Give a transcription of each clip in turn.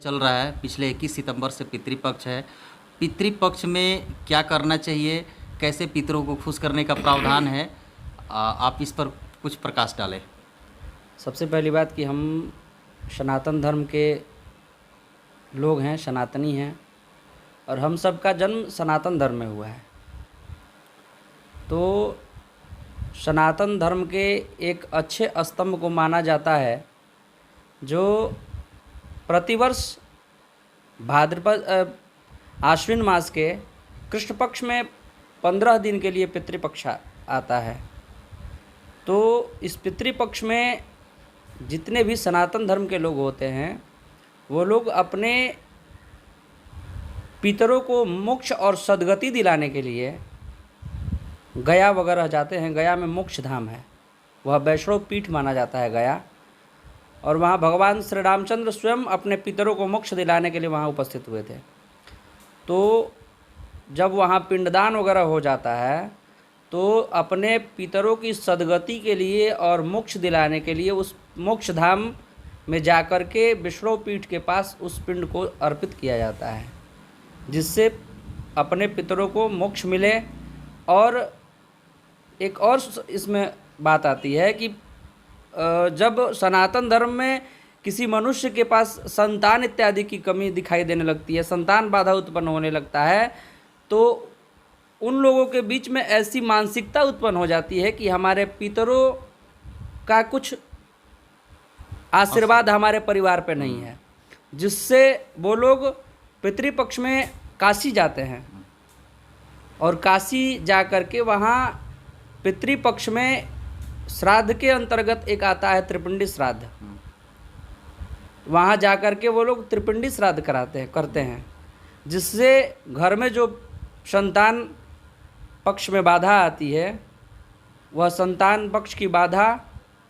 चल रहा है। पिछले 21 सितंबर से पितृपक्ष है। पितृपक्ष में क्या करना चाहिए, कैसे पितरों को खुश करने का प्रावधान है, आप इस पर कुछ प्रकाश डालें। सबसे पहली बात कि हम सनातन धर्म के लोग हैं, सनातनी हैं, और हम सब का जन्म सनातन धर्म में हुआ है। तो सनातन धर्म के एक अच्छे स्तंभ को माना जाता है जो प्रतिवर्ष भाद्रपद आश्विन मास के कृष्ण पक्ष में 15 दिन के लिए पितृपक्ष आता है। तो इस पितृपक्ष में जितने भी सनातन धर्म के लोग होते हैं वो लोग अपने पितरों को मोक्ष और सद्गति दिलाने के लिए गया वगैरह जाते हैं। गया में मोक्ष धाम है, वह वैष्णव पीठ माना जाता है गया, और वहाँ भगवान श्री रामचंद्र स्वयं अपने पितरों को मोक्ष दिलाने के लिए वहाँ उपस्थित हुए थे। तो जब वहाँ पिंडदान वगैरह हो जाता है तो अपने पितरों की सद्गति के लिए और मोक्ष दिलाने के लिए उस मोक्ष धाम में जाकर के वैष्णव पीठ के पास उस पिंड को अर्पित किया जाता है, जिससे अपने पितरों को मोक्ष मिले। और एक और इसमें बात आती है कि जब सनातन धर्म में किसी मनुष्य के पास संतान इत्यादि की कमी दिखाई देने लगती है, संतान बाधा उत्पन्न होने लगता है, तो उन लोगों के बीच में ऐसी मानसिकता उत्पन्न हो जाती है कि हमारे पितरों का कुछ आशीर्वाद हमारे परिवार पे नहीं है, जिससे वो लोग पितृपक्ष में काशी जाते हैं और काशी जा कर के वहाँ पितृपक्ष में श्राद्ध के अंतर्गत एक आता है त्रिपिंडी श्राद्ध। वहाँ जा कर के वो लोग त्रिपिंडी श्राद्ध करते हैं, जिससे घर में जो संतान पक्ष में बाधा आती है वह संतान पक्ष की बाधा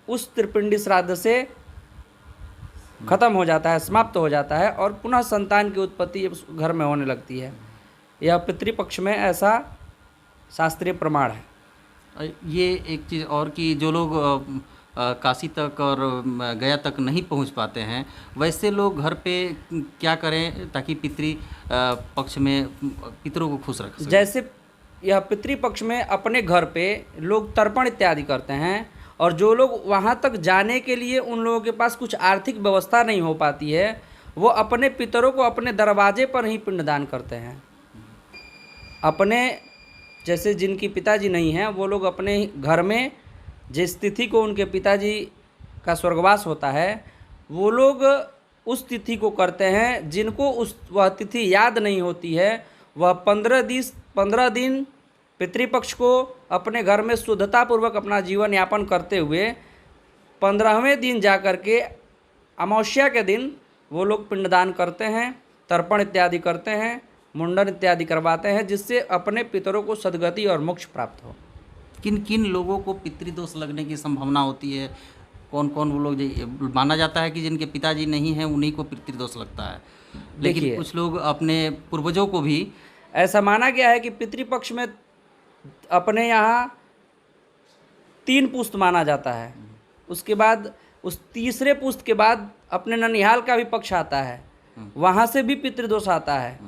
उस त्रिपिंडी श्राद्ध से खत्म हो जाता है, समाप्त हो जाता है, और पुनः संतान की उत्पत्ति उस घर में होने लगती है। यह पितृपक्ष में ऐसा शास्त्रीय प्रमाण है। ये एक चीज़ और कि जो लोग काशी तक और गया तक नहीं पहुंच पाते हैं, वैसे लोग घर पे क्या करें ताकि पक्ष में पितरों को खुश रख सकें। जैसे यह पितृपक्ष में अपने घर पे लोग तर्पण इत्यादि करते हैं, और जो लोग वहाँ तक जाने के लिए उन लोगों के पास कुछ आर्थिक व्यवस्था नहीं हो पाती है, वो अपने पितरों को अपने दरवाजे पर ही पिंडदान करते हैं। अपने जैसे जिनकी पिताजी नहीं हैं वो लोग अपने घर में जिस तिथि को उनके पिताजी का स्वर्गवास होता है वो लोग उस तिथि को करते हैं। जिनको वह तिथि याद नहीं होती है वह 15 दिन पितृपक्ष को अपने घर में शुद्धतापूर्वक अपना जीवन यापन करते हुए 15वें दिन जा कर के अमावस्या के दिन वो लोग पिंडदान करते हैं, तर्पण इत्यादि करते हैं, मुंडन इत्यादि करवाते हैं, जिससे अपने पितरों को सद्गति और मोक्ष प्राप्त हो। किन किन लोगों को पितृदोष लगने की संभावना होती है? कौन कौन वो लोग माना जाता है कि जिनके पिताजी नहीं हैं उन्हीं को पितृदोष लगता है, लेकिन कुछ लोग अपने पूर्वजों को भी ऐसा माना गया है कि पितृपक्ष में अपने यहाँ 3 पुश्त माना जाता है। उसके बाद उस तीसरे पुश्त के बाद अपने ननिहाल का भी पक्ष आता है, वहाँ से भी पितृदोष आता है।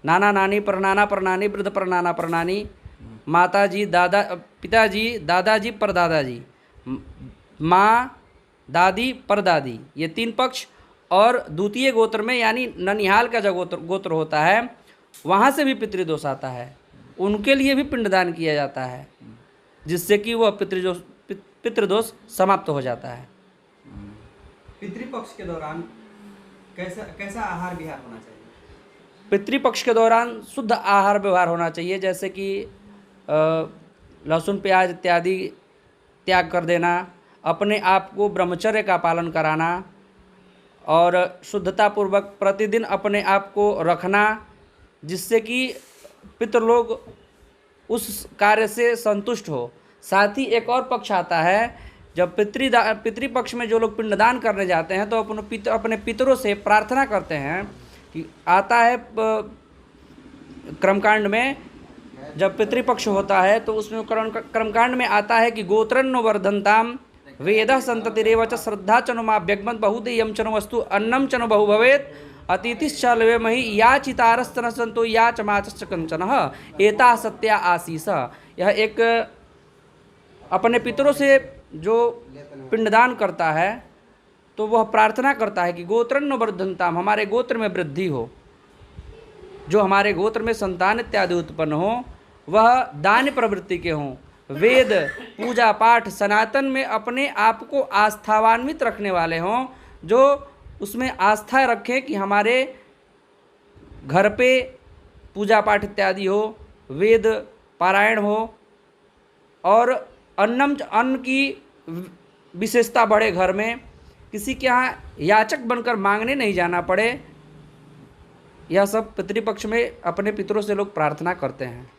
नाना नानी परनाना परनानी वृद्ध परनाना परनानी, माताजी दादा पिताजी दादाजी परदादाजी, माँ दादी परदादी, ये 3 पक्ष। और द्वितीय गोत्र में यानी ननिहाल का जो गोत्र होता है वहाँ से भी पितृदोष आता है, उनके लिए भी पिंडदान किया जाता है, जिससे कि वह पितृदोष समाप्त हो जाता है। पितृपक्ष के दौरान कैसा आहार विहार होना चाहिए? पितृपक्ष के दौरान शुद्ध आहार व्यवहार होना चाहिए, जैसे कि लहसुन प्याज इत्यादि त्याग कर देना, अपने आप को ब्रह्मचर्य का पालन कराना, और शुद्धतापूर्वक प्रतिदिन अपने आप को रखना, जिससे कि पितृलोग उस कार्य से संतुष्ट हो। साथ ही एक और पक्ष आता है, जब पितृपक्ष में जो लोग पिंडदान करने जाते हैं तो अपने पितरों से प्रार्थना करते हैं कि आता है कर्मकांड में जब पितृपक्ष होता है तो उसमें कर्मकांड में आता है कि गोत्रन्नो वर्धनताम वेद संततिरेव च श्रद्धा चनुमा व्यग्मत बहुदेयम चनु वस्तु अन्नम चनु बहु भवेत अतिथिश्च लवेमहि याचितारस्तन संतो याचमाचश्च कंचनः एता सत्या आशीष। यह एक अपने पितरों से जो पिंडदान करता है तो वह प्रार्थना करता है कि गोत्रन्न वर्धनताम, हमारे गोत्र में वृद्धि हो, जो हमारे गोत्र में संतान इत्यादि उत्पन्न हो वह दान प्रवृत्ति के हों, वेद पूजा पाठ सनातन में अपने आप को आस्थावान्वित रखने वाले हों, जो उसमें आस्था रखें कि हमारे घर पे पूजा पाठ इत्यादि हो, वेद पारायण हो और अन्न की विशेषता बढ़े, घर में किसी के यहाँ याचक बनकर मांगने नहीं जाना पड़े। यह सब पितृपक्ष में अपने पितरों से लोग प्रार्थना करते हैं।